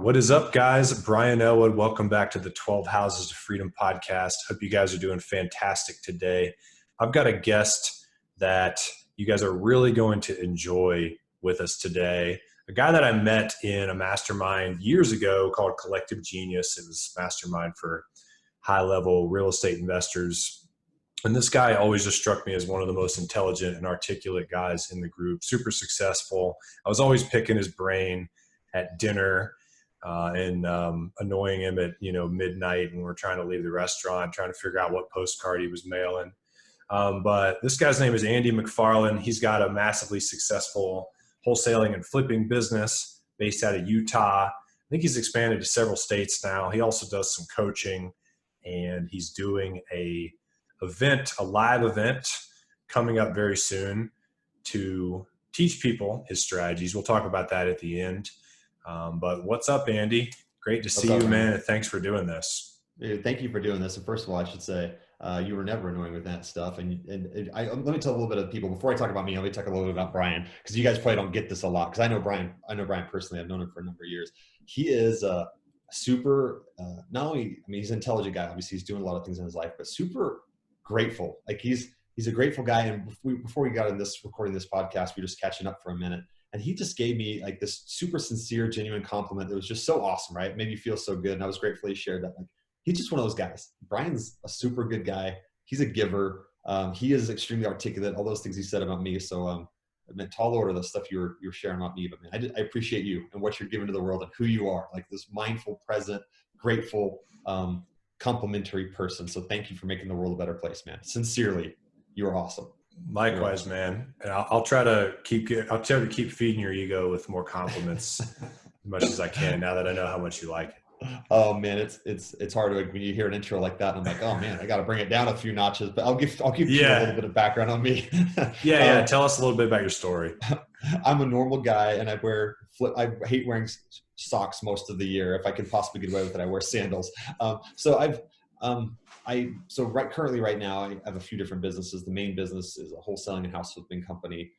What is up, guys? Brian Ellwood. Welcome back to the 12 Houses to Freedom podcast. Hope you guys are doing fantastic today. I've got a guest that you guys are really going to enjoy with us today. A guy that I met in a mastermind years ago called Collective Genius. It was a mastermind for high-level real estate investors. And this guy always just struck me as one of the most intelligent and articulate guys in the group, super successful. I was always picking his brain at dinner and annoying him at midnight when we're trying to leave the restaurant, trying to figure out what postcard he was mailing. But this guy's name is Andy McFarland. He's got a massively successful wholesaling and flipping business based out of Utah. I think he's expanded to several states now. He also does some coaching, and he's doing a live event coming up very soon to teach people his strategies. We'll talk about that at the end. But what's up, Andy? Great to see you, man. And thanks for doing this. Dude, thank you for doing this. And first of all, I should say, you were never annoying with that stuff. And let me tell a little bit of people before I talk about me. Let me talk a little bit about Brian, because you guys probably don't get this a lot. Because I know Brian personally. I've known him for a number of years. He is a super, not only, he's an intelligent guy. Obviously, he's doing a lot of things in his life, but super grateful. Like he's a grateful guy. And before we got in this recording this podcast, we were just catching up for a minute. And he just gave me like this super sincere, genuine compliment that was just so awesome, right? It made me feel so good. And I was grateful he shared that. Like, he's just one of those guys. Brian's a super good guy. He's a giver. He is extremely articulate, all those things he said about me. So I meant tall order, the stuff you're sharing about me. But man, I appreciate you and what you're giving to the world and who you are, like this mindful, present, grateful, complimentary person. So thank you for making the world a better place, man. Sincerely, you're awesome. Likewise, man. And I'll try to keep feeding your ego with more compliments as much as I can now that I know how much you like it. Oh man, it's hard when you hear an intro like that. And I'm like, oh man, I got to bring it down a few notches. But I'll give you a little bit of background on me. Yeah. Tell us a little bit about your story. I'm a normal guy, and I hate wearing socks most of the year. If I can possibly get away with it, I wear sandals. Currently right now, I have a few different businesses. The main business is a wholesaling and house flipping company.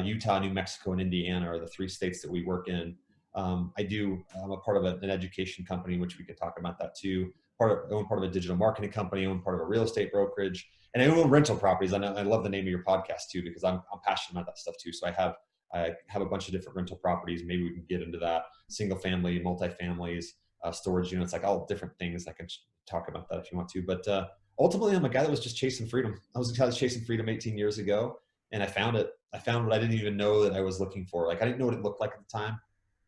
Utah, New Mexico, and Indiana are the three states that we work in. I'm a part of an education company, which we could talk about that too. I own part of a digital marketing company. I own part of a real estate brokerage, and I own rental properties. I love the name of your podcast too, because I'm passionate about that stuff too. So I have a bunch of different rental properties. Maybe we can get into that. Single family, multifamilies, storage units, like all different things. I can talk about that if you want to. But ultimately, I'm a guy that was just chasing freedom. I was a guy that was chasing freedom 18 years ago, and I found it. I found what I didn't even know that I was looking for. Like I didn't know what it looked like at the time,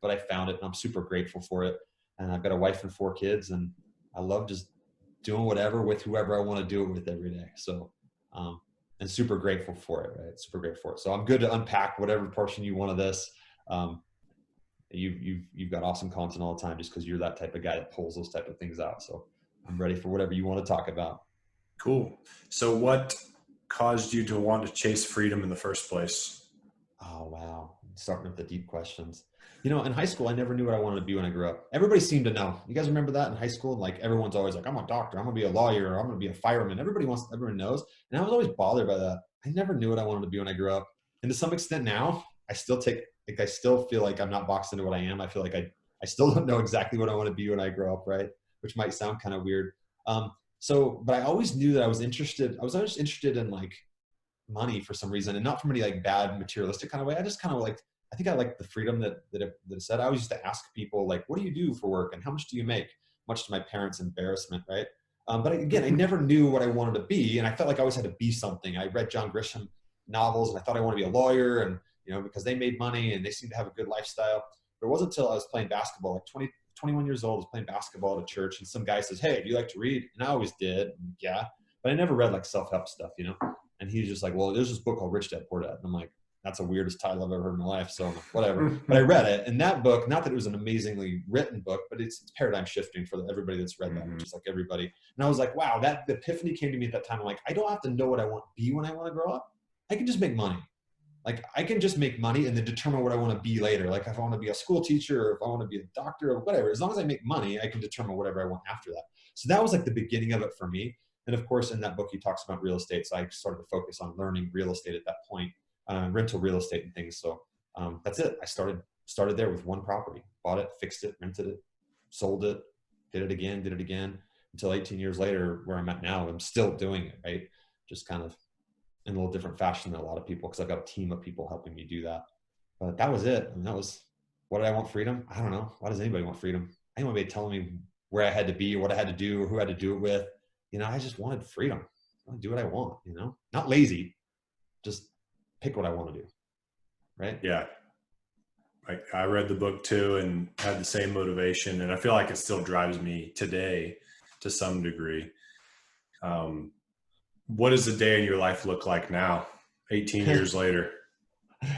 but I found it, and I'm super grateful for it. And I've got a wife and 4 kids, and I love just doing whatever with whoever I want to do it with every day. So, and super grateful for it, right? Super grateful for it. So I'm good to unpack whatever portion you want of this. You've got awesome content all the time, just because you're that type of guy that pulls those type of things out. So I'm ready for whatever you want to talk about. Cool. So what caused you to want to chase freedom in the first place? Oh, wow. Starting with the deep questions. In high school, I never knew what I wanted to be when I grew up. Everybody seemed to know. You guys remember that in high school? Like everyone's always like, I'm a doctor, I'm going to be a lawyer, or I'm going to be a fireman. Everyone knows. And I was always bothered by that. I never knew what I wanted to be when I grew up. And to some extent now, I still feel like I'm not boxed into what I am. I feel like I still don't know exactly what I want to be when I grow up, right? Which might sound kind of weird. But I always knew that I was always interested in like money for some reason, and not from any like bad materialistic kind of way. I just kind of I think I like the freedom that it said. I always used to ask people like, what do you do for work? And how much do you make? Much to my parents' embarrassment, right? But again, I never knew what I wanted to be. And I felt like I always had to be something. I read John Grisham novels, and I thought I wanted to be a lawyer, and because they made money and they seemed to have a good lifestyle. But it wasn't until I was playing basketball, like 21 years old, I was playing basketball at a church, and some guy says, hey, do you like to read? And I always did. Yeah. But I never read like self-help stuff, And he's just like, well, there's this book called Rich Dad Poor Dad. And I'm like, that's the weirdest title I've ever heard in my life. So I'm like, whatever. But I read it. And that book, not that it was an amazingly written book, but it's paradigm shifting for everybody that's read that, which is like everybody. And I was like, wow, the epiphany came to me at that time. I'm like, I don't have to know what I want to be when I want to grow up. I can just make money. Like I can just make money and then determine what I want to be later. Like if I want to be a school teacher, or if I want to be a doctor, or whatever, as long as I make money, I can determine whatever I want after that. So that was like the beginning of it for me. And of course, in that book, he talks about real estate. So I started to focus on learning real estate at that point, rental real estate and things. So that's it. I started there with one property, bought it, fixed it, rented it, sold it, did it again until 18 years later, where I'm at now, I'm still doing it, right? Just kind of in a little different fashion than a lot of people, because I've got a team of people helping me do that. But that was it. I mean, that was, what did I want freedom? I don't know. Why does anybody want freedom? I didn't want anybody telling me where I had to be, or what I had to do, or who I had to do it with. I just wanted freedom. I want to do what I want, not lazy, just pick what I want to do. Right. Yeah. I read the book too and had the same motivation, and I feel like it still drives me today to some degree. What does a day in your life look like now, 18 years later?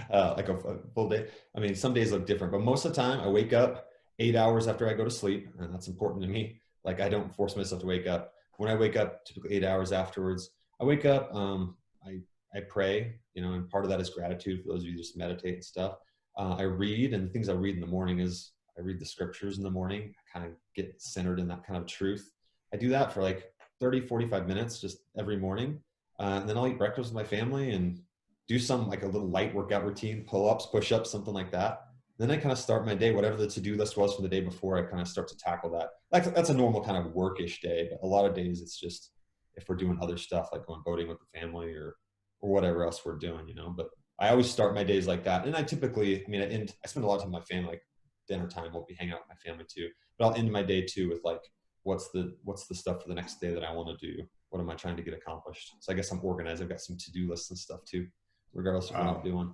Like a full day. I mean, some days look different, but most of the time I wake up 8 hours after I go to sleep, and that's important to me. Like, I don't force myself to wake up. When I wake up, typically 8 hours afterwards, I wake up, I pray, and part of that is gratitude for those of you who just meditate and stuff. I read, and the things I read in the morning is I read the scriptures in the morning. I kind of get centered in that kind of truth. I do that for like 30, 45 minutes just every morning. And then I'll eat breakfast with my family and do some, like a little light workout routine, pull-ups, push-ups, something like that. Then I kind of start my day, whatever the to-do list was from the day before, I kind of start to tackle that. That's a normal kind of workish day, but a lot of days it's just, if we're doing other stuff, like going boating with the family or whatever else we're doing, But I always start my days like that. And I typically, I spend a lot of time with my family, like dinner time, we'll be hanging out with my family too. But I'll end my day too with like, what's the stuff for the next day that I want to do? What am I trying to get accomplished? So I guess I'm organized. I've got some to-do lists and stuff too, regardless of what I'm doing.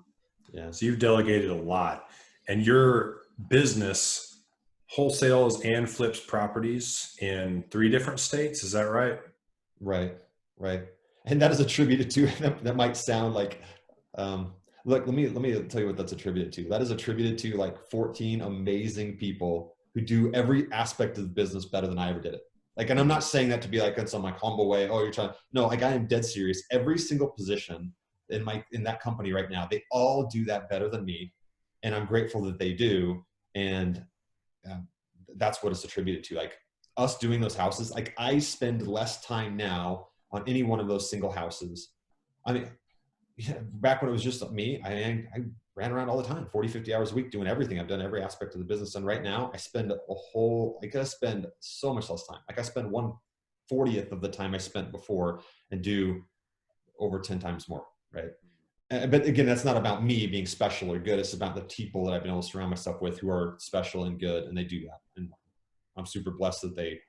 Yeah. So you've delegated a lot, and your business wholesales and flips properties in 3 different states. Is that right? Right. And that is attributed to, that might sound like, look, let me tell you what that's attributed to. That is attributed to like 14 amazing people who do every aspect of the business better than I ever did it. Like, and I'm not saying that to be like in some like humble way. Oh, you're trying. No, like, I am dead serious. Every single position in that company right now, they all do that better than me, and I'm grateful that they do. And that's what it's attributed to. Like, us doing those houses. Like, I spend less time now on any one of those single houses. I mean, back when it was just me, I ran around all the time, 40, 50 hours a week doing everything. I've done every aspect of the business. And right now I spend I spend so much less time. Like, I spend 1/40th of the time I spent before and do over 10 times more. Right. But again, that's not about me being special or good. It's about the people that I've been able to surround myself with who are special and good, and they do that. And I'm super blessed that they,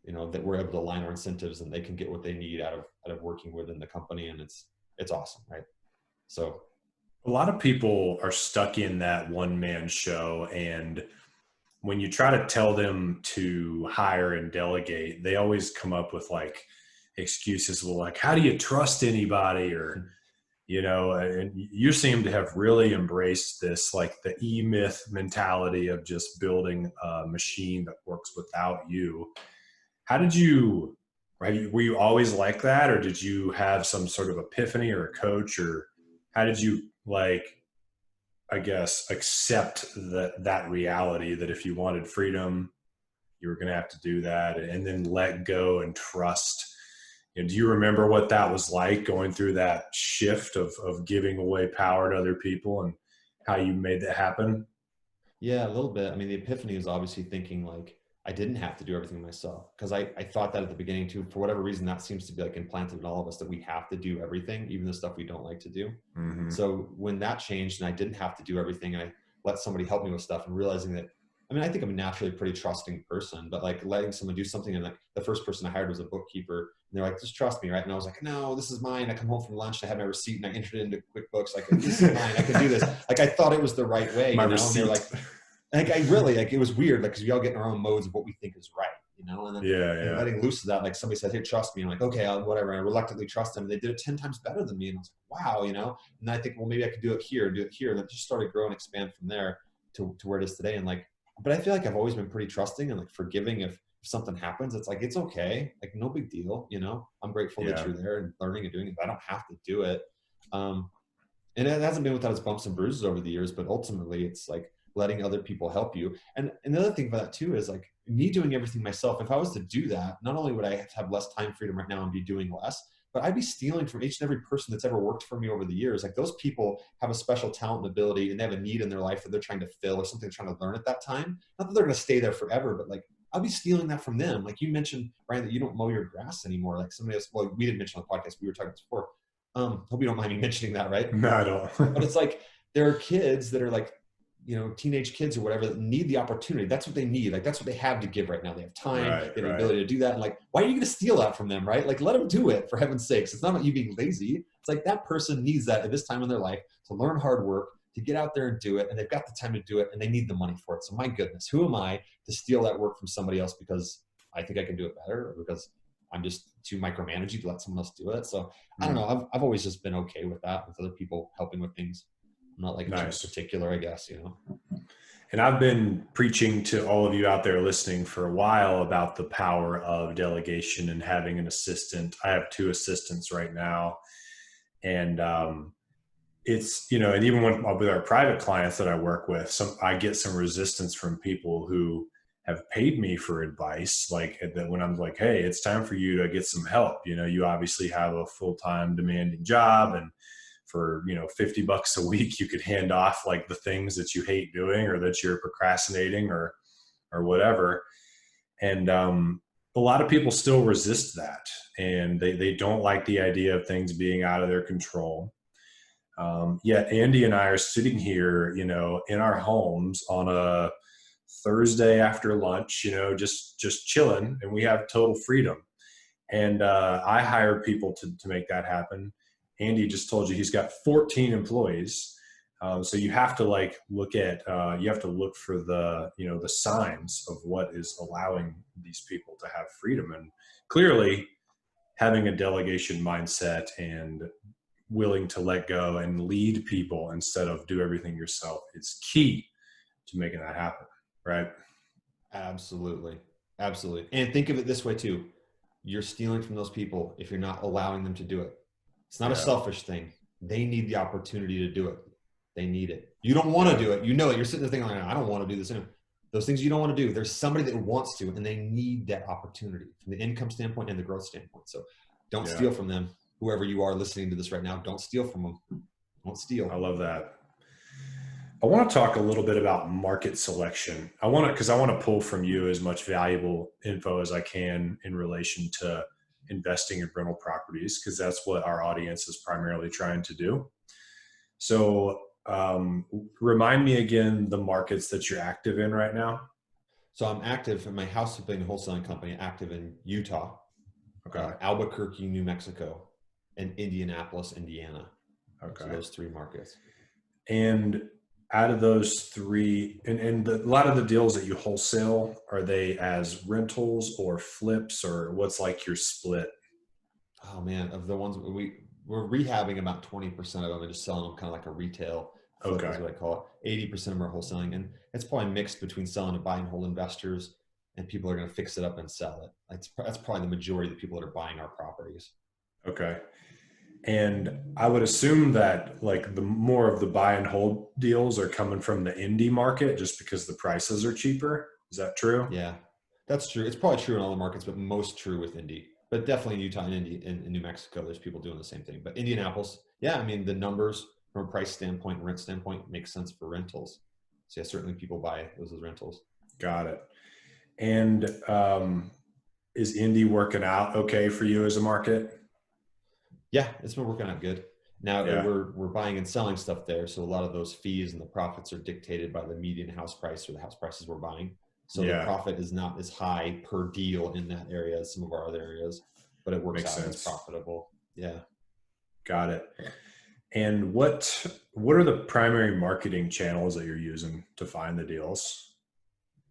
that we're able to align our incentives and they can get what they need out of working within the company. And it's awesome. Right. So a lot of people are stuck in that one-man show, and when you try to tell them to hire and delegate, they always come up with like excuses like, how do you trust anybody? Or, and you seem to have really embraced this, like the E-Myth mentality of just building a machine that works without you. How did you, were you always like that, or did you have some sort of epiphany or a coach, or how did you, like, I guess, accept that reality that if you wanted freedom, you were going to have to do that, and then let go and trust? Do you remember what that was like, going through that shift of giving away power to other people, and how you made that happen? Yeah, a little bit. I mean, the epiphany is obviously thinking like, I didn't have to do everything myself, because I thought that at the beginning too. For whatever reason, that seems to be like implanted in all of us, that we have to do everything, even the stuff we don't like to do. Mm-hmm. So when that changed and I didn't have to do everything, and I let somebody help me with stuff, and realizing that, I think I'm a naturally pretty trusting person, but like letting someone do something, and like the first person I hired was a bookkeeper, and they're like, just trust me, right? And I was like, no, this is mine. I come home from lunch, I have my receipt, and I entered it into QuickBooks. Like, this is mine. I can do this. Like, I thought it was the right way. My receipt. And they're like, I really, like, it was weird, like, because we all get in our own modes of what we think is right, and then yeah. letting loose of that, like somebody said, hey, trust me. I'm like, okay, whatever. And I reluctantly trust them. They did it 10 times better than me. And I was like, wow, And I think, well, maybe I could do it here. And it just started growing, expand from there to where it is today. And like, but I feel like I've always been pretty trusting and like forgiving if something happens. It's like, it's okay. Like, no big deal. I'm grateful that you're there and learning and doing it, but I don't have to do it. And it hasn't been without its bumps and bruises over the years, but ultimately it's like letting other people help you. And another thing about that too is like me doing everything myself. If I was to do that, not only would I have less time freedom right now and be doing less, but I'd be stealing from each and every person that's ever worked for me over the years. Like those people have a special talent and ability, and they have a need in their life that they're trying to fill or something they're trying to learn at that time. Not that they're going to stay there forever, but like I'll be stealing that from them. Like you mentioned, Brian, that you don't mow your grass anymore. Like somebody else, well, we didn't mention on the podcast, we were talking before. Hope you don't mind me mentioning that, right? No, I don't. But it's like, there are kids that are like, teenage kids or whatever that need the opportunity. That's what they need. Like, that's what they have to give right now. They have time, they have the ability to do that. And like, why are you going to steal that from them, right? Like, let them do it, for heaven's sakes. It's not about you being lazy. It's like that person needs that at this time in their life to learn hard work, to get out there and do it. And they've got the time to do it, and they need the money for it. So my goodness, who am I to steal that work from somebody else because I think I can do it better, or because I'm just too micromanaging to let someone else do it? So I don't know. I've always just been okay with that, with other people helping with things. I'm not like nice. Particular, I guess, And I've been preaching to all of you out there listening for a while about the power of delegation and having an assistant. I have 2 assistants right now. And it's, and even with our private clients that I work with, I get some resistance from people who have paid me for advice. Like that when I'm like, hey, it's time for you to get some help. You obviously have a full-time demanding job, and for, $50 a week, you could hand off like the things that you hate doing or that you're procrastinating or whatever. And a lot of people still resist that, and they don't like the idea of things being out of their control. Yet Andy and I are sitting here, in our homes on a Thursday after lunch, just chilling, and we have total freedom. And I hire people to make that happen. Andy just told you he's got 14 employees. So you have to look for the signs of what is allowing these people to have freedom. And clearly having a delegation mindset and willing to let go and lead people instead of do everything yourself is key to making that happen. Right? Absolutely. Absolutely. And think of it this way too. You're stealing from those people if you're not allowing them to do it. It's not a selfish thing. They need the opportunity to do it. They need it. You don't want to do it. You're sitting there thinking, like, I don't want to do this. Those things you don't want to do, there's somebody that wants to, and they need that opportunity from the income standpoint and the growth standpoint. So don't steal from them. Whoever you are listening to this right now, don't steal from them. Don't steal. I love that. I want to talk a little bit about market selection. Because I want to pull from you as much valuable info as I can in relation to investing in rental properties, because that's what our audience is primarily trying to do. So remind me again the markets that you're active in right now. So I'm active in my house flipping wholesaling company, active in Utah, Albuquerque, New Mexico, and Indianapolis, Indiana. Okay. So those 3 markets. And out of those 3, and a lot of the deals that you wholesale, are they as rentals or flips, or what's like your split? Oh man, of the ones we're rehabbing about 20% of them and just selling them kind of like a retail flip is what I call it. 80% of them are wholesaling, and it's probably mixed between selling to buy and hold investors and people are going to fix it up and sell it. That's probably the majority of the people that are buying our properties. Okay. And I would assume that the more of the buy and hold deals are coming from the indie market just because the prices are cheaper. Is that true? Yeah, that's true. It's probably true in all the markets, but most true with indie. But definitely in Utah and in New Mexico, there's people doing the same thing. But Indianapolis, the numbers from a price standpoint and rent standpoint make sense for rentals. So certainly people buy those as rentals. Got it. And is Indy working out okay for you as a market? Yeah, it's been working out good. Now we're buying and selling stuff there. So a lot of those fees and the profits are dictated by the median house price or the house prices we're buying. So the profit is not as high per deal in that area as some of our other areas, but it works out. It's profitable. Yeah. Got it. And what are the primary marketing channels that you're using to find the deals?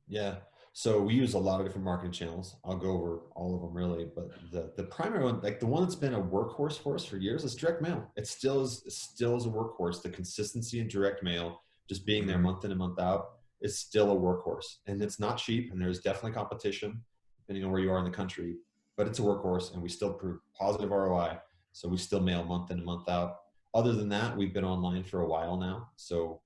Yeah. So we use a lot of different marketing channels. I'll go over all of them really, but the primary one, the one that's been a workhorse for us for years, is direct mail. It still is a workhorse. The consistency in direct mail, just being there month in and month out, is still a workhorse. And it's not cheap, and there's definitely competition depending on where you are in the country, but it's a workhorse, and we still prove positive ROI. So we still mail month in and month out. Other than that, we've been online for a while now. So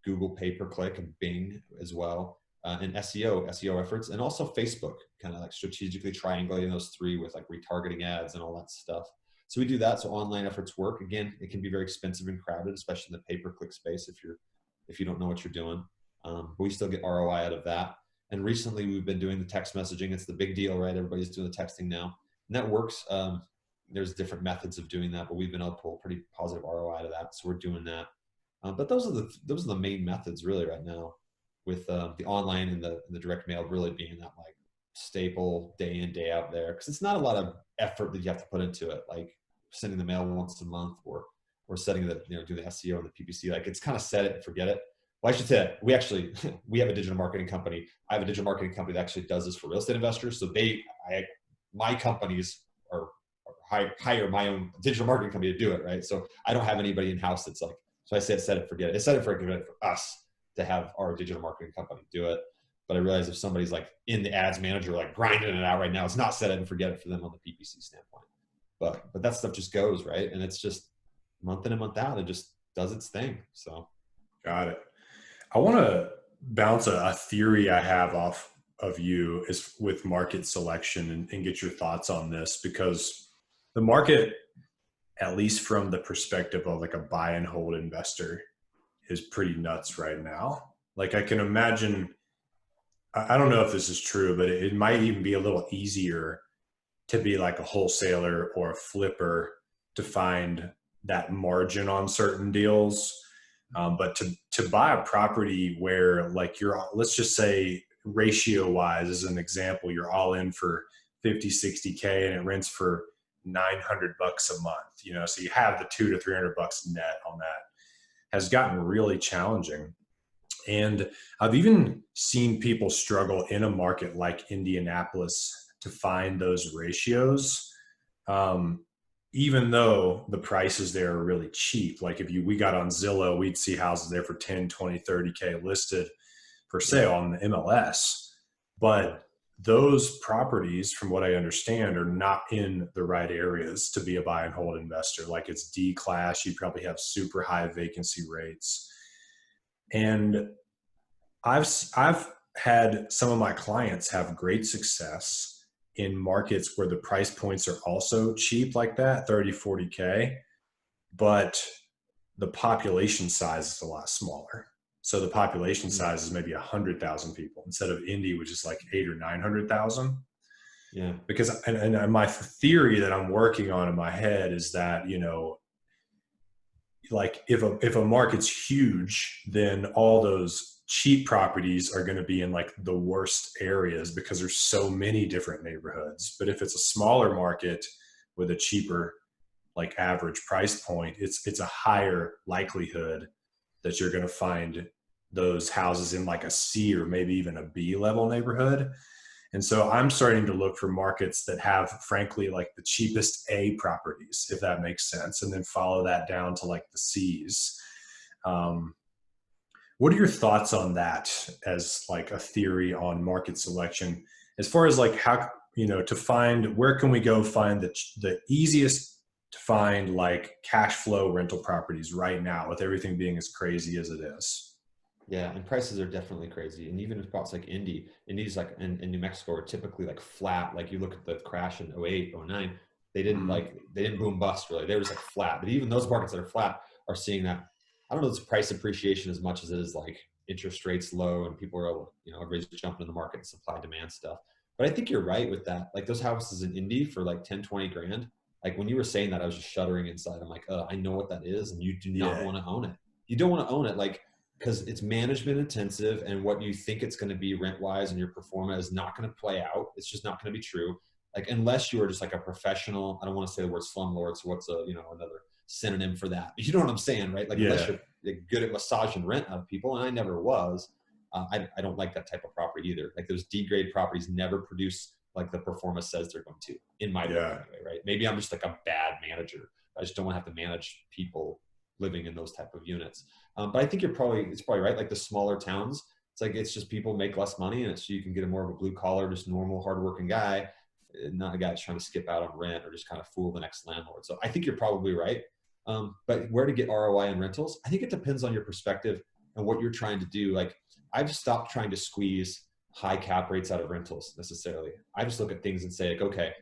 Google pay-per-click and Bing as well. And SEO efforts, and also Facebook, kind of strategically triangulating those 3 with retargeting ads and all that stuff. So we do that. So online efforts work. Again, it can be very expensive and crowded, especially in the pay-per-click space if you don't know what you're doing. But we still get ROI out of that. And recently we've been doing the text messaging. It's the big deal, right? Everybody's doing the texting now, and that works. There's different methods of doing that, but we've been able to pull pretty positive ROI out of that. So we're doing that. But those are the main methods really right now, with the online and the direct mail really being that like staple day in, day out there. Cause it's not a lot of effort that you have to put into it. Like sending the mail once a month or setting the, do the SEO and the PPC. Like it's kind of set it and forget it. Well, I should say we actually, we have a digital marketing company. I have a digital marketing company that actually does this for real estate investors. So my companies are hire my own digital marketing company to do it. Right. So I don't have anybody in house that's like, so I said, set it, forget it. I said it, forget it for us to have our digital marketing company do it. But I realize if somebody's like in the ads manager, like grinding it out right now, it's not set it and forget it for them on the PPC standpoint. But that stuff just goes, right? And it's just month in and month out, it just does its thing. So. Got it. I want to bounce a theory I have off of you is with market selection and get your thoughts on this, because the market, at least from the perspective of like a buy and hold investor, is pretty nuts right now. Like I can imagine, I don't know if this is true, but it might even be a little easier to be like a wholesaler or a flipper to find that margin on certain deals. But to buy a property where like let's just say ratio wise, as an example, you're all in for 50, 60K and it rents for $900 a month, so you have the $200 to $300 net on that, has gotten really challenging. And I've even seen people struggle in a market like Indianapolis to find those ratios. Even though the prices there are really cheap. Like if we got on Zillow, we'd see houses there for 10, 20, 30K listed for sale on the MLS. But those properties, from what I understand, are not in the right areas to be a buy and hold investor. Like it's D class, you probably have super high vacancy rates. And I've had some of my clients have great success in markets where the price points are also cheap like that, 30, 40K, but the population size is a lot smaller. So the population size is maybe 100,000 people instead of Indy, which is like 800,000 or 900,000. Yeah. Because, and my theory that I'm working on in my head is that, like if a market's huge, then all those cheap properties are going to be in like the worst areas because there's so many different neighborhoods. But if it's a smaller market with a cheaper, like average price point, it's a higher likelihood that you're going to find those houses in like a C or maybe even a B level neighborhood. And so I'm starting to look for markets that have, frankly, like the cheapest A properties, if that makes sense, and then follow that down to like the C's. What are your thoughts on that as like a theory on market selection, as far as like how, to find, where can we go find the easiest to find like cash flow rental properties right now with everything being as crazy as it is? Yeah, and prices are definitely crazy. And even in spots like Indy's like in New Mexico are typically like flat. Like you look at the crash in 08, 09, they didn't boom bust really. They were just like flat. But even those markets that are flat are seeing that. I don't know, it's price appreciation as much as it is like interest rates low and people are, everybody's jumping in the market and supply demand stuff. But I think you're right with that. Like those houses in Indy for like 10, 20 grand. Like when you were saying that, I was just shuddering inside. I'm like, I know what that is. And you do not want to own it. You don't want to own it. Like, because it's management intensive and what you think it's going to be rent wise and your performa is not going to play out. It's just not going to be true. Like, unless you are just like a professional, I don't want to say the word slumlord. So what's another synonym for that? You know what I'm saying, right? Like unless you're good at massaging rent out of people. And I never was, I don't like that type of property either. Like those D grade properties never produce like the performance says they're going to, in my opinion, anyway, right? Maybe I'm just like a bad manager. I just don't want to have to manage people living in those type of units. But I think it's probably right. Like the smaller towns, it's just people make less money and you can get a more of a blue collar, just normal, hardworking guy, not a guy that's trying to skip out on rent or just kind of fool the next landlord. So I think you're probably right. But where to get ROI in rentals, I think it depends on your perspective and what you're trying to do. Like I've stopped trying to squeeze high cap rates out of rentals necessarily. I just look at things and say like, okay,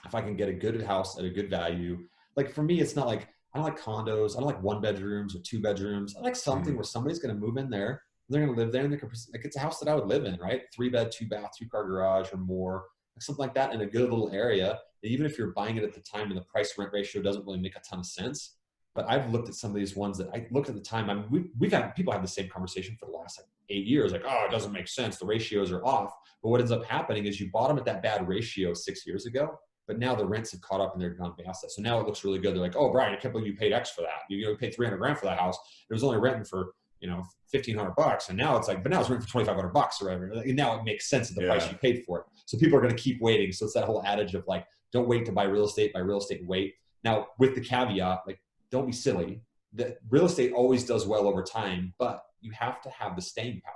if I can get a good house at a good value, like for me, it's not like, I don't like condos. I don't like 1 bedrooms or 2 bedrooms. I like something where somebody's going to move in there. They're going to live there, and like it's a house that I would live in, right? 3 bed, 2 bath, 2 car garage or more, like something like that in a good little area. And even if you're buying it at the time and the price rent ratio doesn't really make a ton of sense, but I've looked at some of these ones that I looked at the time. I mean, we've had people have the same conversation for the last like 8 years, like, oh, it doesn't make sense. The ratios are off. But what ends up happening is you bought them at that bad ratio 6 years ago, but now the rents have caught up and they're gone past that. So now it looks really good. They're like, oh, Brian, I can't believe you paid X for that. You paid $300,000 for that house. It was only renting for, $1,500. And now it's like, but now it's renting for $2,500 or whatever. And now it makes sense at the price you paid for it. So people are going to keep waiting. So it's that whole adage of like, don't wait to buy real estate and wait. Now with the caveat, like, don't be silly. The real estate always does well over time, but you have to have the staying power.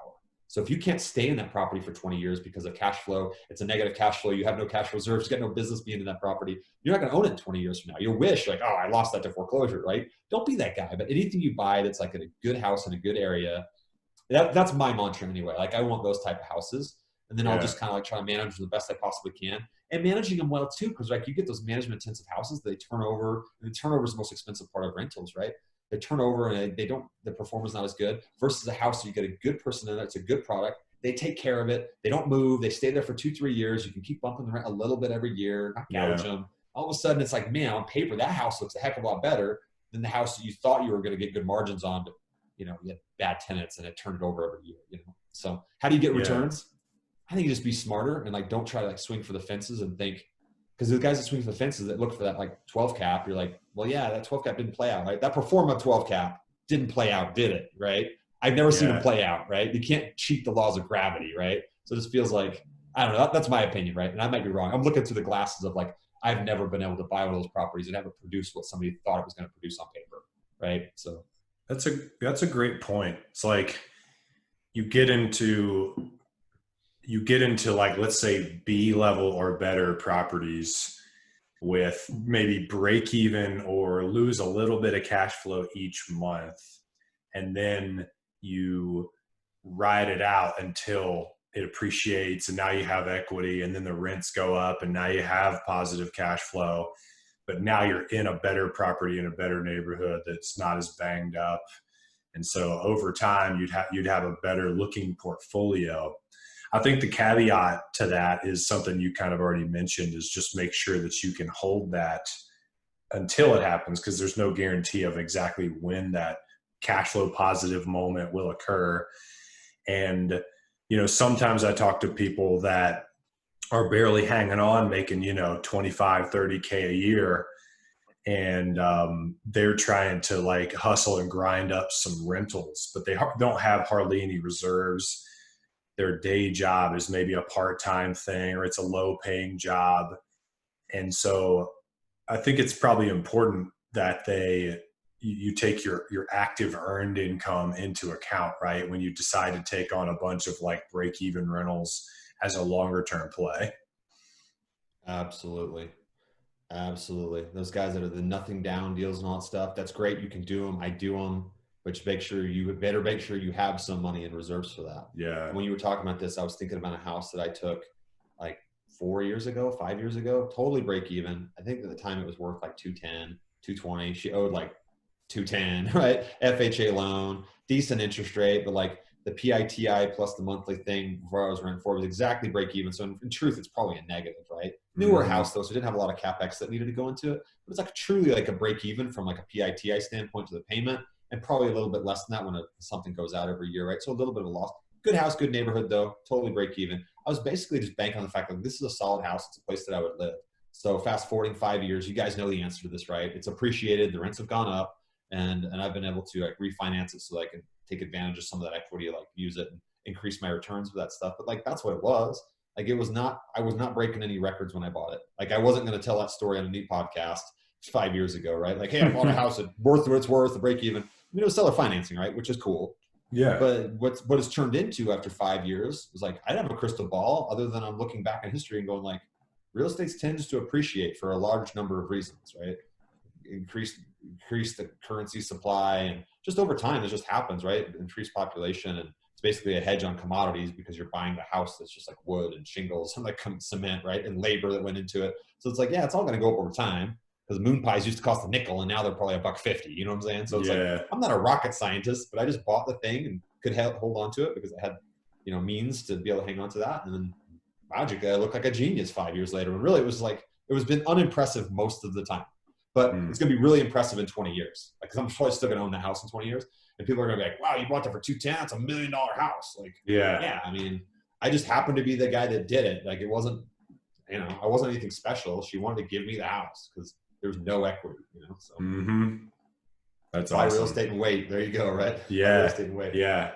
So if you can't stay in that property for 20 years because of cash flow, it's a negative cash flow, you have no cash reserves, you got no business being in that property, you're not going to own it in 20 years from now. You'll wish like, oh, I lost that to foreclosure, right? Don't be that guy. But anything you buy that's like a good house in a good area, that's my mantra anyway. Like I want those type of houses. And then I'll just kind of like try to manage them the best I possibly can. And managing them well too, because like you get those management intensive houses, they turn over, and the turnover is the most expensive part of rentals, right? They turn over and the performance is not as good versus a house. You get a good person in there. It's a good product. They take care of it. They don't move. They stay there for 2-3 years. You can keep bumping the rent a little bit every year, not gouge them. All of a sudden it's like, man, on paper, that house looks a heck of a lot better than the house that you thought you were going to get good margins on, but you had bad tenants and it turned it over every year, So how do you get returns? I think you just be smarter and like, don't try to like swing for the fences and think, because the guys that swing for the fences that look for that like 12 cap, you're like, well, yeah, that 12 cap didn't play out, right? That Performa 12 cap didn't play out, did it? Right? I've never seen them play out, right? You can't cheat the laws of gravity, right? So it just feels like, I don't know, that's my opinion, right? And I might be wrong. I'm looking through the glasses of like, I've never been able to buy one of those properties and have it produce what somebody thought it was going to produce on paper, right? So that's a great point. It's like you get into like, let's say B level or better properties with maybe break even or lose a little bit of cash flow each month. And then you ride it out until it appreciates and now you have equity and then the rents go up and now you have positive cash flow, but now you're in a better property in a better neighborhood that's not as banged up. And so over time you'd have a better looking portfolio. I think the caveat to that is something you kind of already mentioned, is just make sure that you can hold that until it happens, because there's no guarantee of exactly when that cash flow positive moment will occur. And, sometimes I talk to people that are barely hanging on, making, 25, 30K a year. And they're trying to like hustle and grind up some rentals, but they don't have hardly any reserves. Their day job is maybe a part-time thing, or it's a low-paying job. And so I think it's probably important that you take your active earned income into account, right? When you decide to take on a bunch of like break-even rentals as a longer-term play. Absolutely. Those guys that are the nothing down deals and all that stuff, that's great. You can do them. I do them. But you better make sure you have some money in reserves for that. Yeah. When you were talking about this, I was thinking about a house that I took like 5 years ago, totally break even. I think at the time it was worth like 210, 220. She owed like 210, right? FHA loan, decent interest rate, but like the PITI plus the monthly thing before I was renting for was exactly break even. So in truth, it's probably a negative, right? Newer house though, so it didn't have a lot of CapEx that needed to go into it. But it's like truly like a break even from like a PITI standpoint to the payment. And probably a little bit less than that when something goes out every year, right? So a little bit of a loss. Good house, good neighborhood though, totally break even. I was basically just banking on the fact that this is a solid house. It's a place that I would live. So fast forwarding 5 years, you guys know the answer to this, right? It's appreciated, the rents have gone up, and I've been able to like refinance it so that I can take advantage of some of that equity, like use it and increase my returns with that stuff. But like, that's what it was. Like I was not breaking any records when I bought it. Like I wasn't going to tell that story on a new podcast 5 years ago, right? Like, hey, I bought a house at worth what it's worth, the break even. It was seller financing, right? Which is cool. Yeah. But what it's turned into after 5 years was like, I didn't have a crystal ball other than I'm looking back in history and going like, real estate tends to appreciate for a large number of reasons, right? Increase the currency supply, and just over time, it just happens, right? Increased population, and it's basically a hedge on commodities because you're buying the house that's just like wood and shingles and like cement, right? And labor that went into it. So it's like, yeah, it's all going to go up over time. because moon pies used to cost a nickel and now they're probably $1.50. You know what I'm saying? So it's like, I'm not a rocket scientist, but I just bought the thing and could hold on to it because I had, you know, means to be able to hang on to that. And then magically I look like a genius 5 years later. And really it was like, it was been unimpressive most of the time, but it's going to be really impressive in 20 years. Like, cause I'm probably still going to own that house in 20 years. And people are going to be like, wow, you bought that for $210. It's $1 million house. Like, yeah. I mean, I just happened to be the guy that did it. Like, it wasn't, you know, I wasn't anything special. She wanted to give me the house because there's no equity, you know? So That's buy awesome. real estate and wait. There you go. Right. Yeah. Buy real estate and wait. Yeah.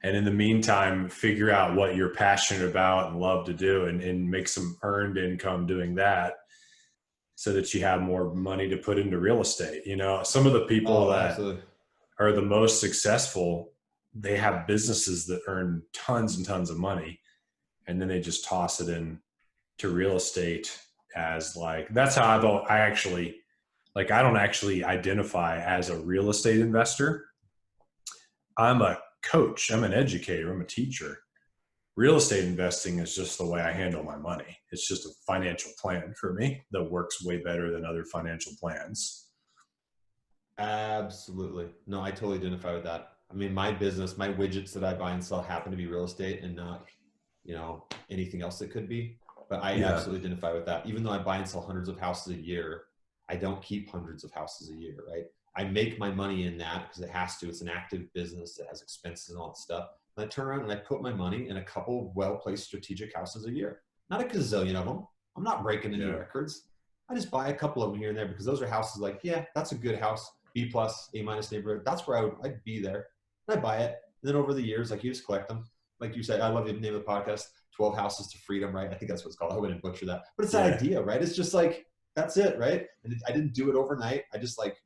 And in the meantime, figure out what you're passionate about and love to do and make some earned income doing that so that you have more money to put into real estate. You know, some of the people that are the most successful, they have businesses that earn tons and tons of money, and then they just toss it in to real estate as like, that's how I actually, like, I don't actually identify as a real estate investor. I'm a coach. I'm an educator. I'm a teacher. Real estate investing is just the way I handle my money. It's just a financial plan for me that works way better than other financial plans. Absolutely. No, I totally identify with that. I mean, my business, my widgets that I buy and sell happen to be real estate and not, you know, anything else that could be. But I absolutely identify with that. Even though I buy and sell hundreds of houses a year, I don't keep hundreds of houses a year, right? I make my money in that because it has to. It's an active business that has expenses and all that stuff. And I turn around and I put my money in a couple well-placed strategic houses a year. Not a gazillion of them. I'm not breaking any records. I just buy a couple of them here and there because those are houses like, yeah, that's a good house. B+, A- neighborhood. That's where I'd be there. And I buy it. And then over the years, like, you just collect them. Like you said, I love the name of the podcast, 12 Houses to Freedom, right? I think that's what it's called. I hope I didn't butcher that. But it's that idea, right? It's just like, that's it, right? And I didn't do it overnight. I just like,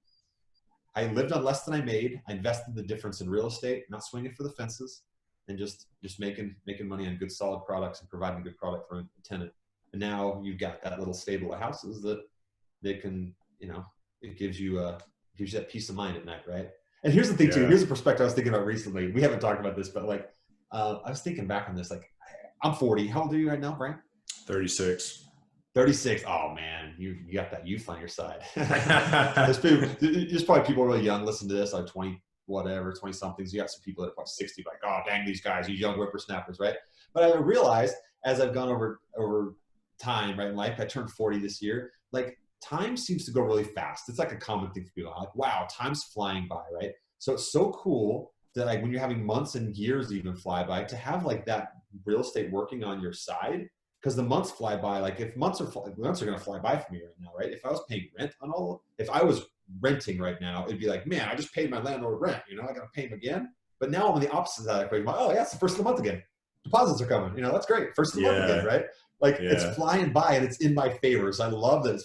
I lived on less than I made. I invested the difference in real estate, not swinging for the fences, and just making money on good, solid products and providing a good product for a tenant. And now you've got that little stable of houses that they can, you know, it gives you that peace of mind at night, right? And here's the thing too. Here's a perspective I was thinking about recently. We haven't talked about this, but like, I was thinking back on this. Like, I'm 40. How old are you right now, Brian? 36. 36. Oh man, you got that youth on your side. There's probably people really young listen to this, like 20 somethings. You got some people that are probably 60, like, oh dang, these guys, these young whippersnappers, right? But I realized as I've gone over time, right, in life, I turned 40 this year. Like, time seems to go really fast. It's like a common thing for people. Like, wow, time's flying by, right? So it's so cool that, like, when you're having months and years even fly by, to have like that real estate working on your side. Because the months fly by, like, if months are going to fly by for me right now, right? If I was paying rent on if I was renting right now, it'd be like, man, I just paid my landlord rent, you know, I got to pay him again. But now I'm on the opposite side of the equation. Like, oh yeah, it's the first of the month again. Deposits are coming, you know, that's great. First of the month again, right? Like, it's flying by and it's in my favor. So I love that.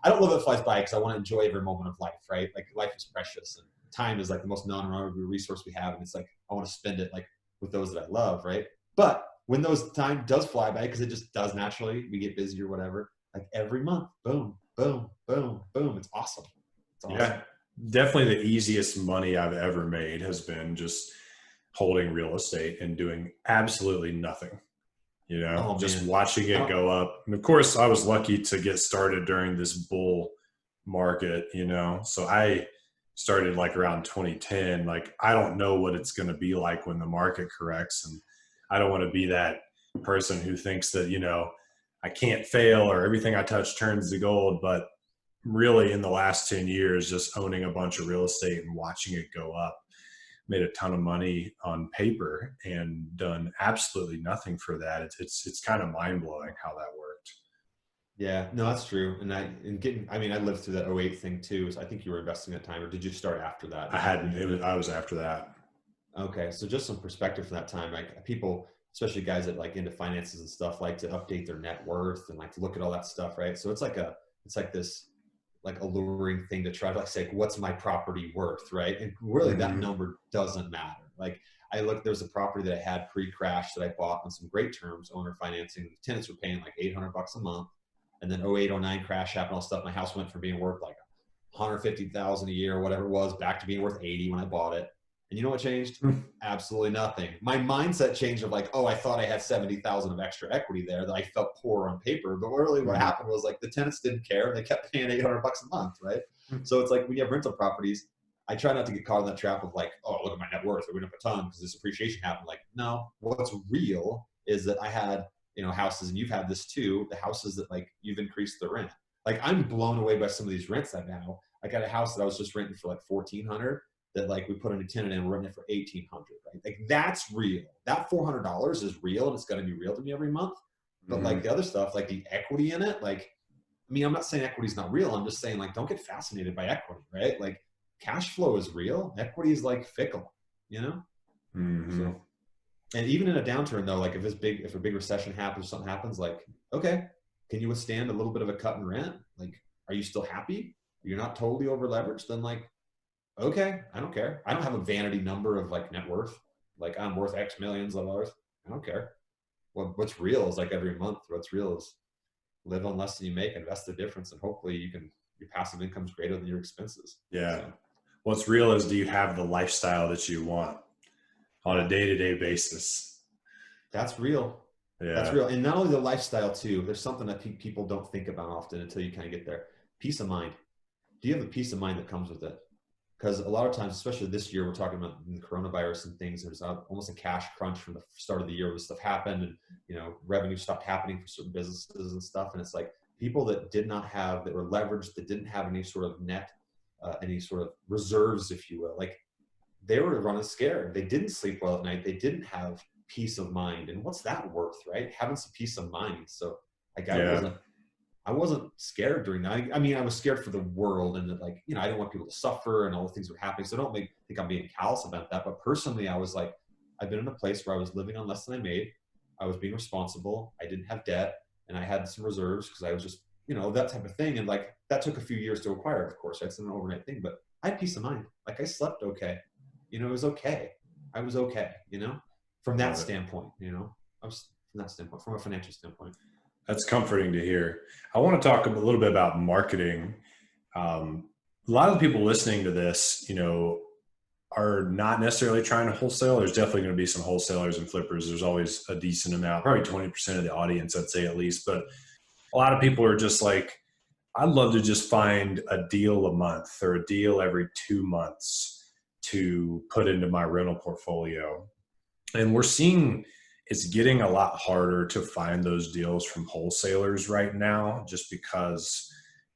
I don't love that it flies by because I want to enjoy every moment of life, right? Like, life is precious and time is like the most non-renewable resource we have. And it's like, I want to spend it like with those that I love, right? But when those time does fly by, because it just does naturally, we get busy or whatever, like every month, boom, boom, boom, boom. It's awesome. It's awesome. Yeah, definitely the easiest money I've ever made has been just holding real estate and doing absolutely nothing, you know, just watching it go up. And of course, I was lucky to get started during this bull market, you know, so I started like around 2010. Like, I don't know what it's going to be like when the market corrects, and I don't want to be that person who thinks that, you know, I can't fail or everything I touch turns to gold. But really, in the last 10 years, just owning a bunch of real estate and watching it go up, made a ton of money on paper and done absolutely nothing for that. It's kind of mind blowing how that worked. Yeah, no, that's true. And I lived through that '08 thing too. So I think you were investing at that time, or did you start after that? I was after that. Okay. So just some perspective from that time, like, people, especially guys that like into finances and stuff, like to update their net worth and like to look at all that stuff. Right. So it's like this like alluring thing to try to like say, what's my property worth? Right. And really that number doesn't matter. Like, there's a property that I had pre-crash that I bought on some great terms, owner financing. The tenants were paying like $800 a month. And then '08, '09 crash happened, all stuff. My house went from being worth like $150,000 a year or whatever it was back to being worth 80 when I bought it. And you know what changed? Absolutely nothing. My mindset changed of like, oh, I thought I had 70,000 of extra equity there that I felt poor on paper. But really what happened was like the tenants didn't care. They kept paying $800 a month, right? So it's like when you have rental properties, I try not to get caught in that trap of like, oh, look at my net worth. I went up a ton because this appreciation happened. Like, no, what's real is that I had, houses, and you've had this too, the houses that like you've increased the rent. Like I'm blown away by some of these rents I now. I got a house that I was just renting for like $1,400 that like we put a new tenant in, we're renting it for $1,800, right? Like that's real. That $400 is real and it's going to be real to me every month. But like the other stuff, like the equity in it, like, I mean, I'm not saying equity is not real. I'm just saying like, don't get fascinated by equity, right? Like cash flow is real. Equity is like fickle, So, and even in a downturn though, like if a big recession happens, something happens, like, okay, can you withstand a little bit of a cut in rent? Like, are you still happy? You're not totally over leveraged? Then like, okay, I don't care. I don't have a vanity number of like net worth. Like I'm worth X millions of dollars. I don't care. What's real is like every month, what's real is live on less than you make, invest the difference. And hopefully your passive income is greater than your expenses. Yeah. So, what's real is, do you have the lifestyle that you want on a day-to-day basis? That's real. Yeah. That's real. And not only the lifestyle too, there's something that people don't think about often until you kind of get there. Peace of mind. Do you have the peace of mind that comes with it? Because a lot of times, especially this year, we're talking about the coronavirus and things. There's almost a cash crunch from the start of the year when stuff happened, and revenue stopped happening for certain businesses and stuff. And it's like people that that were leveraged, that didn't have any sort of any sort of reserves, if you will, like they were running scared. They didn't sleep well at night. They didn't have peace of mind. And what's that worth, right? Having some peace of mind. So like I wasn't scared during that. I mean, I was scared for the world and that, like, I didn't want people to suffer and all the things that were happening. So don't think I'm being callous about that. But personally, I was like, I've been in a place where I was living on less than I made. I was being responsible. I didn't have debt, and I had some reserves because I was just, that type of thing. And like, that took a few years to acquire, of course. It's an overnight thing, but I had peace of mind. Like I slept okay. It was okay. I was okay, from that standpoint, I was from that standpoint, from a financial standpoint. That's comforting to hear. I want to talk a little bit about marketing. A lot of the people listening to this, are not necessarily trying to wholesale. There's definitely going to be some wholesalers and flippers. There's always a decent amount, probably 20% of the audience, I'd say at least. But a lot of people are just like, I'd love to just find a deal a month or a deal every 2 months to put into my rental portfolio. And we're seeing it's getting a lot harder to find those deals from wholesalers right now, just because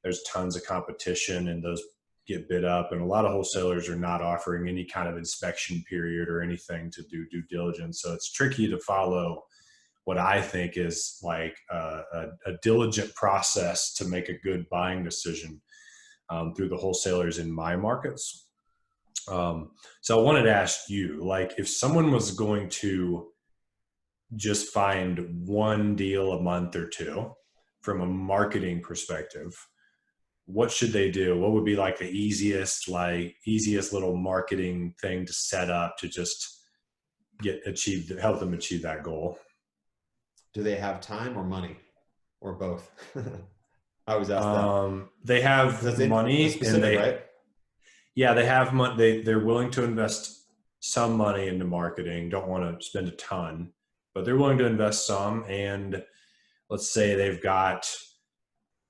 there's tons of competition and those get bid up. And a lot of wholesalers are not offering any kind of inspection period or anything to do due diligence. So it's tricky to follow what I think is like a diligent process to make a good buying decision through the wholesalers in my markets. So I wanted to ask you, like, if someone was going to just find one deal a month or two from a marketing perspective, what should they do? What would be like the easiest little marketing thing to set up to just help them achieve that goal? Do they have time or money or both? I always ask that. They have money, and right? Yeah, they have money. They're willing to invest some money into marketing. Don't want to spend a ton, but they're willing to invest some. And let's say they've got,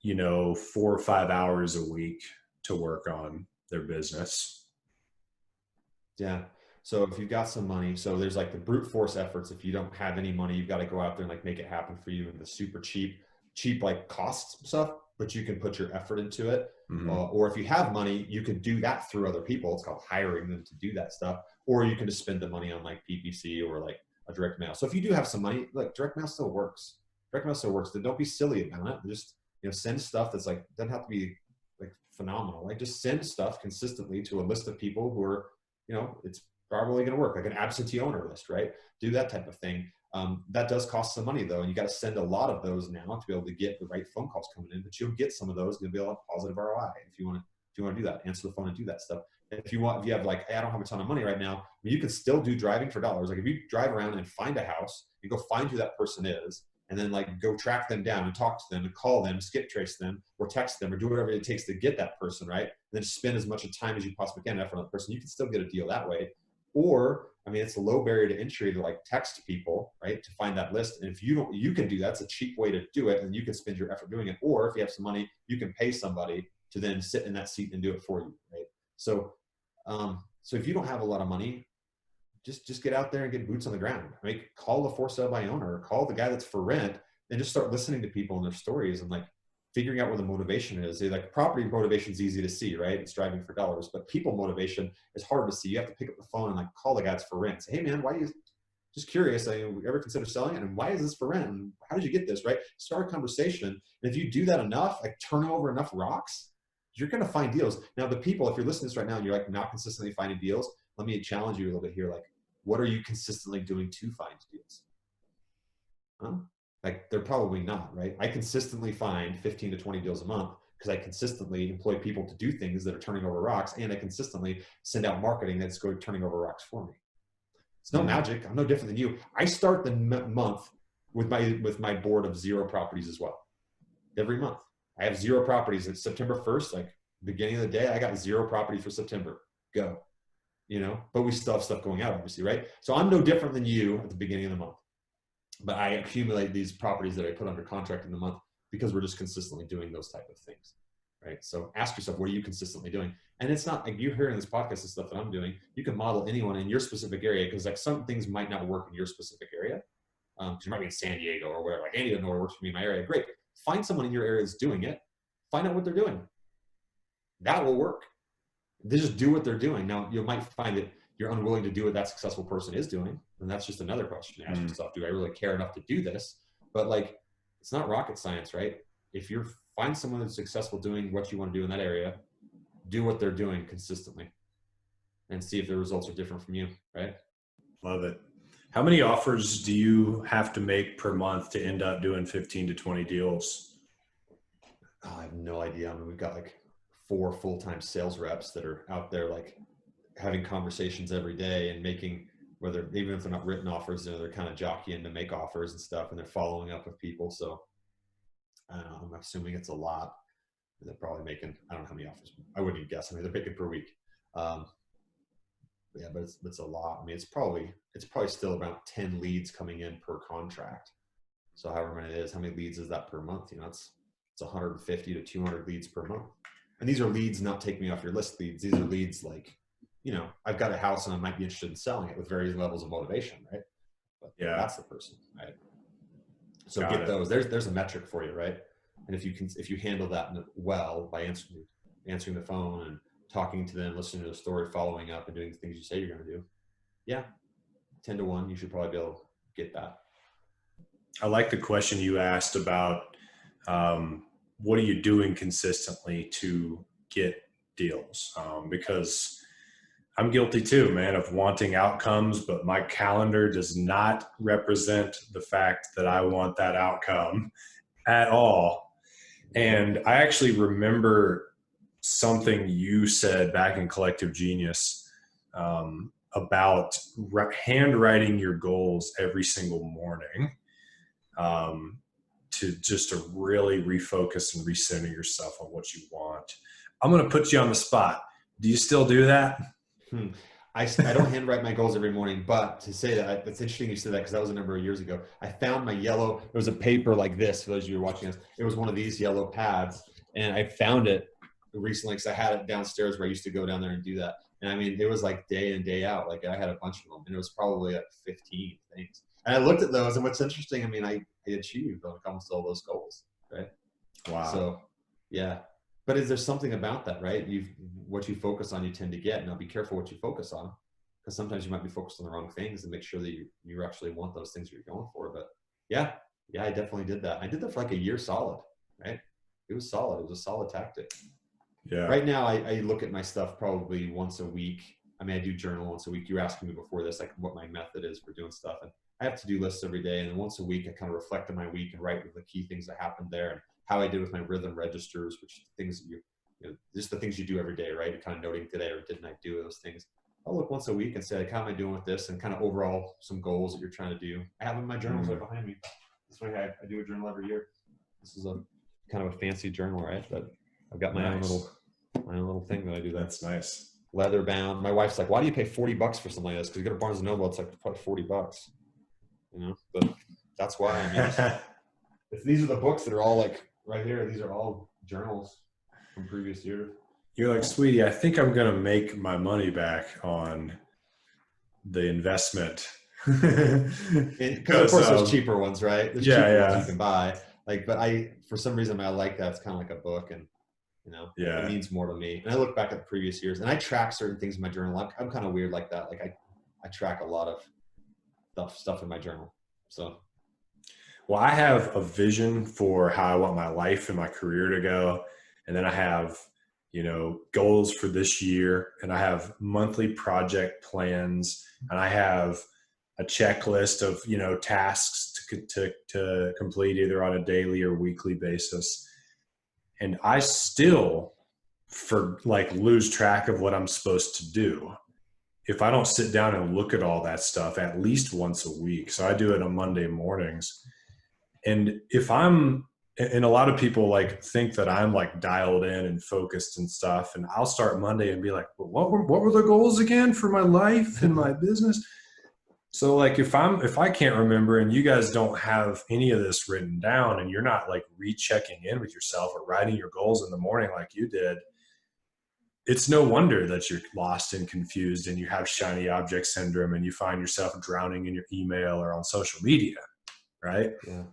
4 or 5 hours a week to work on their business. Yeah. So if you've got some money, so there's like the brute force efforts. If you don't have any money, you've got to go out there and like make it happen for you, and the super cheap like cost stuff, but you can put your effort into it. Mm-hmm. Or if you have money, you can do that through other people. It's called hiring them to do that stuff. Or you can just spend the money on like PPC or like a direct mail. So if you do have some money, look, direct mail still works. Direct mail still works. Then don't be silly about it. Just, send stuff that's like, doesn't have to be like phenomenal. Like just send stuff consistently to a list of people who are, it's probably going to work, like an absentee owner list, right? Do that type of thing. That does cost some money though. And you got to send a lot of those now to be able to get the right phone calls coming in, but you'll get some of those. You'll be able to have positive ROI if you want to do that, answer the phone and do that stuff. And if you have like, hey, I don't have a ton of money right now, you can still do driving for dollars. Like if you drive around and find a house, you go find who that person is, and then like go track them down and talk to them and call them, skip trace them or text them or do whatever it takes to get that person, right? And then spend as much time as you possibly can effort on that person. You can still get a deal that way. Or, I mean, it's a low barrier to entry to like text people, right? To find that list. And if you don't, you can do that. It's a cheap way to do it. And you can spend your effort doing it. Or if you have some money, you can pay somebody to then sit in that seat and do it for you, right? So, so if you don't have a lot of money, just get out there and get boots on the ground. Call the for sale by owner, or call the guy that's for rent, and just start listening to people and their stories and like figuring out where the motivation is. Like property motivation is easy to see, right? It's driving for dollars, but people motivation is hard to see. You have to pick up the phone and like call the guy that's for rent. Say, hey man, why are you just curious? You ever consider selling it? And why is this for rent? And how did you get this, right? Start a conversation. And if you do that enough, like turning over enough rocks, you're going to find deals. Now the people, if you're listening to this right now and you're like not consistently finding deals, let me challenge you a little bit here. Like, what are you consistently doing to find deals? Huh? Like they're probably not, right? I consistently find 15 to 20 deals a month because I consistently employ people to do things that are turning over rocks, and I consistently send out marketing that's going turning over rocks for me. It's no magic. I'm no different than you. I start the month with my board of 0 properties as well. Every month I have 0 properties. It's September 1st, like beginning of the day, I got 0 property for September. Go. You know, but we still have stuff going out, obviously, right? So I'm no different than you at the beginning of the month, but I accumulate these properties that I put under contract in the month because we're just consistently doing those type of things, right? So ask yourself, what are you consistently doing? And it's not like you're hearing this podcast and stuff that I'm doing. You can model anyone in your specific area because like some things might not work in your specific area. Because you might be in San Diego or whatever. Like Andy doesn't know what works for me in my area. Great. Find someone in your area that's doing it. Find out what they're doing. That will work. They just do what they're doing. Now, you might find that you're unwilling to do what that successful person is doing. And that's just another question to ask yourself. Do I really care enough to do this? But like, it's not rocket science, right? If you find someone that's successful doing what you want to do in that area, do what they're doing consistently and see if the results are different from you, right? Love it. How many offers do you have to make per month to end up doing 15 to 20 deals? Oh, I have no idea. I mean, we've got like 4 full-time sales reps that are out there like having conversations every day and making, whether even if they're not written offers, you know, they're kind of jockeying to make offers and stuff, and they're following up with people. So I don't know, I'm assuming it's a lot. They're probably making, I don't know how many offers. I wouldn't even guess. I mean, they're making per week. Yeah, but it's a lot. I mean, it's probably still about 10 leads coming in per contract. So however many it is, how many leads is that per month? You know, it's 150 to 200 leads per month. And these are leads not take me off your list leads. These are leads like, you know, I've got a house and I might be interested in selling it with various levels of motivation, right? But yeah, that's the person, right? So get those. There's a metric for you, right? And if you handle that well by answering the phone and talking to them, listening to the story, following up, and doing the things you say you're going to do, yeah, 10 to 1, you should probably be able to get that. I like the question you asked about what are you doing consistently to get deals? Because I'm guilty too, man, of wanting outcomes, but my calendar does not represent the fact that I want that outcome at all. And I actually remember something you said back in Collective Genius about handwriting your goals every single morning to really refocus and recenter yourself on what you want. I'm going to put you on the spot. Do you still do that? I don't handwrite my goals every morning, but to say that, it's interesting you said that because that was a number of years ago. I found my yellow, it was a paper like this, for those of you who are watching this. It was one of these yellow pads, and I found it recently because I had it downstairs where I used to go down there and do that. And I mean, it was like day in, day out. Like I had a bunch of them, and it was probably like 15 things. And I looked at those, and what's interesting, I mean, I achieved almost all those goals, right? Wow. So, yeah. But is there something about that, right? What you focus on, you tend to get. Now, be careful what you focus on, because sometimes you might be focused on the wrong things, and make sure that you actually want those things you're going for. But yeah, I definitely did that. I did that for like a year solid, right? It was solid. It was a solid tactic. Yeah. Right now, I look at my stuff probably once a week. I mean, I do journal once a week. You were asking me before this, like what my method is for doing stuff. And I have to do lists every day. And then once a week, I kind of reflect on my week and write the key things that happened there and how I did with my rhythm registers, which things that you know, just the things you do every day, right? You're kind of noting today, or didn't I do those things? I'll look once a week and say, like, how am I doing with this? And kind of overall some goals that you're trying to do. I have them in my journals right behind me. This way I do a journal every year. This is a kind of a fancy journal, right? But I've got my own little thing that I do. That's nice. leather bound. My wife's like, why do you pay $40 for something like this? Because you go to Barnes and Noble, it's like probably $40, but that's why. I mean, these are the books that are all like right here. These are all journals from previous years. You're like, sweetie, I think I'm going to make my money back on the investment. Because of course there's cheaper ones, right? There's cheaper ones you can buy. But for some reason I like that. It's kind of like a book, and it means more to me. And I look back at the previous years, and I track certain things in my journal. I'm kind of weird like that. Like I track a lot of stuff in my journal. So, well, I have a vision for how I want my life and my career to go. And then I have, goals for this year, and I have monthly project plans, and I have a checklist of, tasks to complete either on a daily or weekly basis. And I still lose track of what I'm supposed to do if I don't sit down and look at all that stuff at least once a week. So I do it on Monday mornings. And and a lot of people think that I'm dialed in and focused and stuff. And I'll start Monday and be like, well, what were the goals again for my life and my business? So if I can't remember, and you guys don't have any of this written down, and you're not rechecking in with yourself or writing your goals in the morning like you did, it's no wonder that you're lost and confused, and you have shiny object syndrome, and you find yourself drowning in your email or on social media, right? Yeah,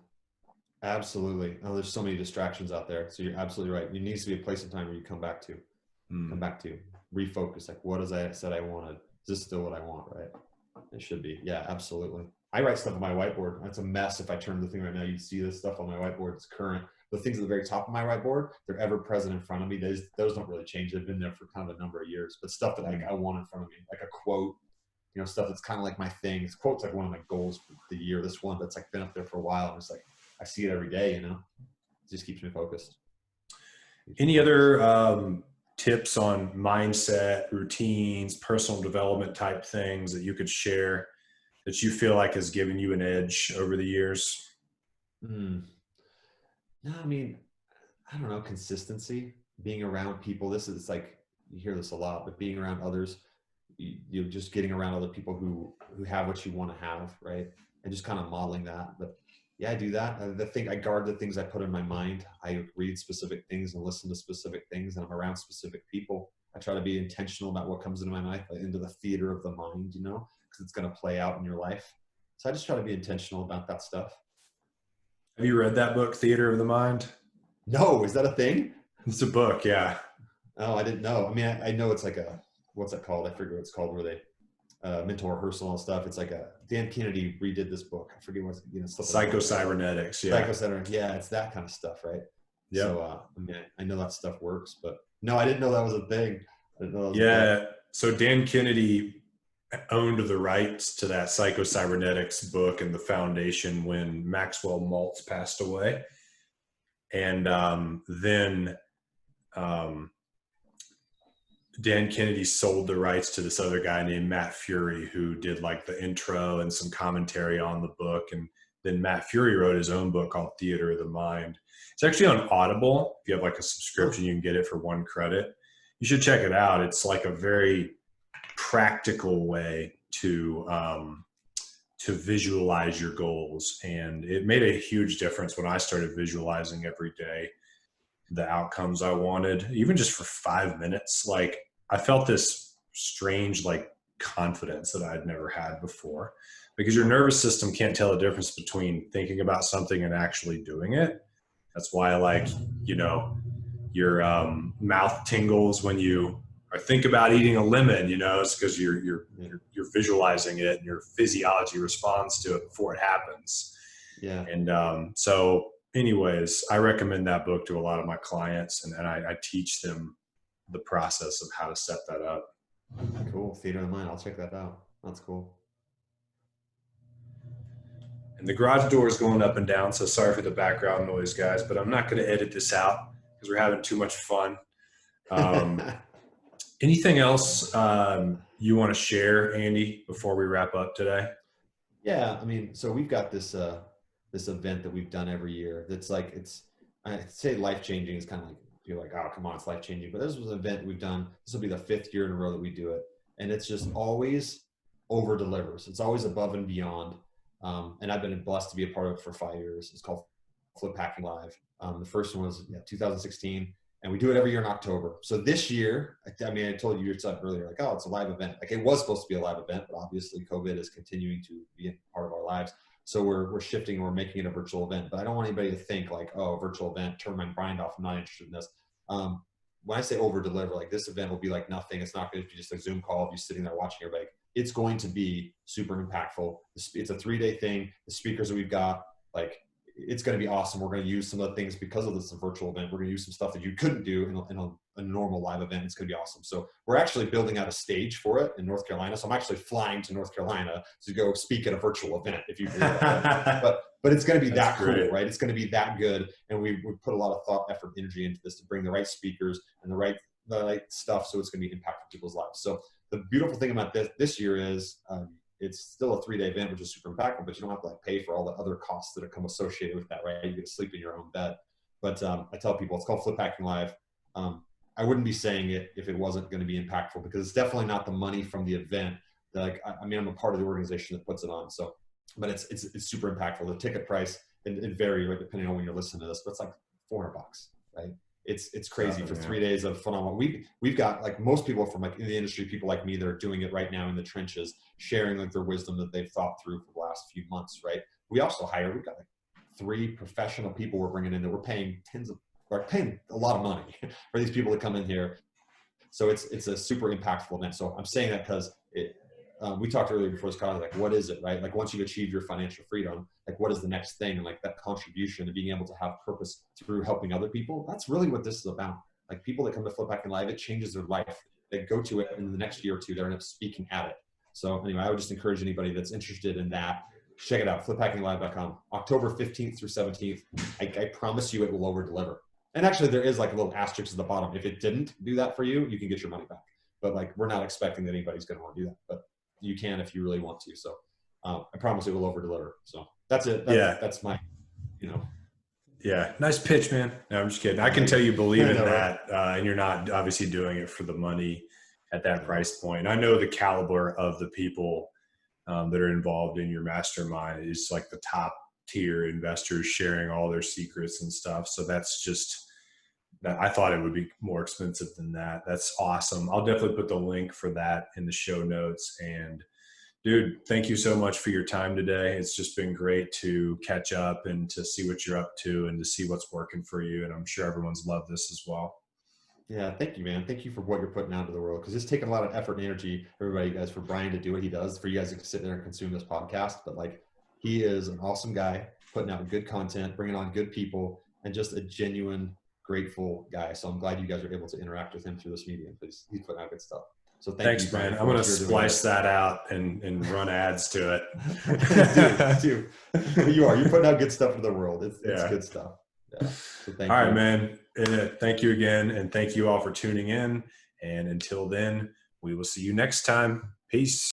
absolutely. Oh, there's so many distractions out there. So you're absolutely right. There needs to be a place and time where you come back to, refocus. What as I said I wanted. Is this still what I want, right? It should be. Yeah, absolutely. I write stuff on my whiteboard. It's a mess. If I turn the thing right now, you see this stuff on my whiteboard. It's current. The things at the very top of my whiteboard, they're ever present in front of me. Those don't really change. They've been there for kind of a number of years. But stuff that I want in front of me, like a quote, stuff that's kind of like my thing. Quote's one of my goals for the year. This one that's been up there for a while. And it's I see it every day. It just keeps me focused. Any other tips on mindset, routines, personal development type things that you could share that you feel has given you an edge over the years? No, I mean, I don't know, consistency, being around people. This is you hear this a lot, but being around others, you're just getting around other people who have what you want to have, right? And just kind of modeling that. But yeah, I do that. I guard the things I put in my mind. I read specific things and listen to specific things, and I'm around specific people. I try to be intentional about what comes into my mind, into the theater of the mind, because it's going to play out in your life. So I just try to be intentional about that stuff. Have you read that book, Theater of the Mind? No, is that a thing? It's a book, yeah. Oh, I didn't know. I mean, I know it's what's that called? I forget what it's called, where they mental rehearsal and stuff. It's Dan Kennedy redid this book. I forget what Psycho-cybernetics. Yeah. Psycho-cybernetics. Yeah, it's that kind of stuff, right? Yeah. So I know that stuff works, but no, I didn't know that was a thing. I didn't know that was a thing. So Dan Kennedy owned the rights to that Psycho-Cybernetics book and the foundation when Maxwell Maltz passed away. And then Dan Kennedy sold the rights to this other guy named Matt Fury, who did the intro and some commentary on the book. And then Matt Fury wrote his own book called Theater of the Mind. It's actually on Audible. If you have a subscription, you can get it for $1 credit. You should check it out. It's a very practical way to visualize your goals. And it made a huge difference when I started visualizing every day the outcomes I wanted, even just for 5 minutes. I felt this strange confidence that I'd never had before, because your nervous system can't tell the difference between thinking about something and actually doing it. That's why your mouth tingles when you think about eating a lemon, it's because you're visualizing it, and your physiology responds to it before it happens. Yeah. And so anyways, I recommend that book to a lot of my clients, and I teach them the process of how to set that up. Cool. Theater of the Mind. I'll check that out. That's cool. And the garage door is going up and down, so sorry for the background noise, guys, but I'm not going to edit this out because we're having too much fun. Anything else you want to share, Andy, before we wrap up today? Yeah, I mean, so we've got this event that we've done every year. That's I'd say life-changing is kind of you're like, oh, come on, it's life changing. But this was an event we've done. This will be the 5th year in a row that we do it. And it's just always over delivers. It's always above and beyond. And I've been blessed to be a part of it for 5 years. It's called Flip Hacking Live. The first one was 2016. And we do it every year in October. So this year, I mean, I told you yourself earlier, like, oh, it's a live event. Like, it was supposed to be a live event, but obviously COVID is continuing to be a part of our lives. So we're shifting, we're making it a virtual event. But I don't want anybody to think like, oh, a virtual event, turn my mind off, I'm not interested in this. When I say over deliver, like, this event will be like nothing. It's not going to be just a Zoom call of you sitting there watching everybody. It's going to be super impactful. It's a 3-day thing. The speakers that we've got, like, it's going to be awesome. We're going to use some of the things because of this virtual event. We're going to use some stuff that you couldn't do in a normal live event. It's going to be awesome. So we're actually building out a stage for it in North Carolina. So I'm actually flying to North Carolina to go speak at a virtual event, if you believe that. But it's going to be that cool, right? It's going to be that good. And we put a lot of thought, effort, energy into this to bring the right speakers and the right stuff. So it's going to be impactful people's lives. So the beautiful thing about this year is, it's still a 3-day event, which is super impactful, but you don't have to like pay for all the other costs that come associated with that, right? You get to sleep in your own bed. But I tell people it's called Flip Hacking Live. I wouldn't be saying it if it wasn't going to be impactful, because it's definitely not the money from the event. Like, I mean, I'm a part of the organization that puts it on. So, but it's super impactful. The ticket price, it varies, right, depending on when you're listening to this, but it's like $400, right? It's crazy for 3 days of phenomenal. We've got, like, most people from, like, in the industry, people like me that are doing it right now in the trenches, sharing like their wisdom that they've thought through for the last few months, right? We also we've got like 3 professional people we're bringing in that we're paying paying a lot of money for these people to come in here. So it's a super impactful event. So I'm saying that because we talked earlier before this call, like, what is it, right? Like, once you've achieved your financial freedom, like, what is the next thing? And like that contribution and being able to have purpose through helping other people, that's really what this is about. Like, people that come to Flip Hacking Live, it changes their life. They go to it, and in the next year or two, they're end up speaking at it. So anyway, I would just encourage anybody that's interested in that, check it out, fliphackinglive.com, October 15th through 17th. I promise you it will over deliver. And actually, there is like a little asterisk at the bottom. If it didn't do that for you, you can get your money back. But like, we're not expecting that anybody's going to want to do that, but you can if you really want to. So I promise it will over deliver. So that's it. That's my, Yeah. Nice pitch, man. No, I'm just kidding. I can tell you believe in that. And you're not obviously doing it for the money at that price point. I know the caliber of the people that are involved in your mastermind is like the top tier investors sharing all their secrets and stuff. So that's just, I thought it would be more expensive than that. That's awesome. I'll definitely put the link for that in the show notes. And dude, thank you so much for your time today. It's just been great to catch up and to see what you're up to and to see what's working for you. And I'm sure everyone's loved this as well. Yeah, thank you, man. Thank you for what you're putting out into the world, because it's taken a lot of effort and energy, everybody, guys, for Brian to do what he does, for you guys to sit there and consume this podcast. But like, he is an awesome guy, putting out good content, bringing on good people, and just a genuine, grateful guy. So I'm glad you guys are able to interact with him through this medium, because he's putting out good stuff. So thanks, man. I'm going to splice that out and run ads to it. Dude. You're putting out good stuff to the world. It's good stuff. Yeah. So thank you. All right, man. Thank you again. And thank you all for tuning in. And until then, we will see you next time. Peace.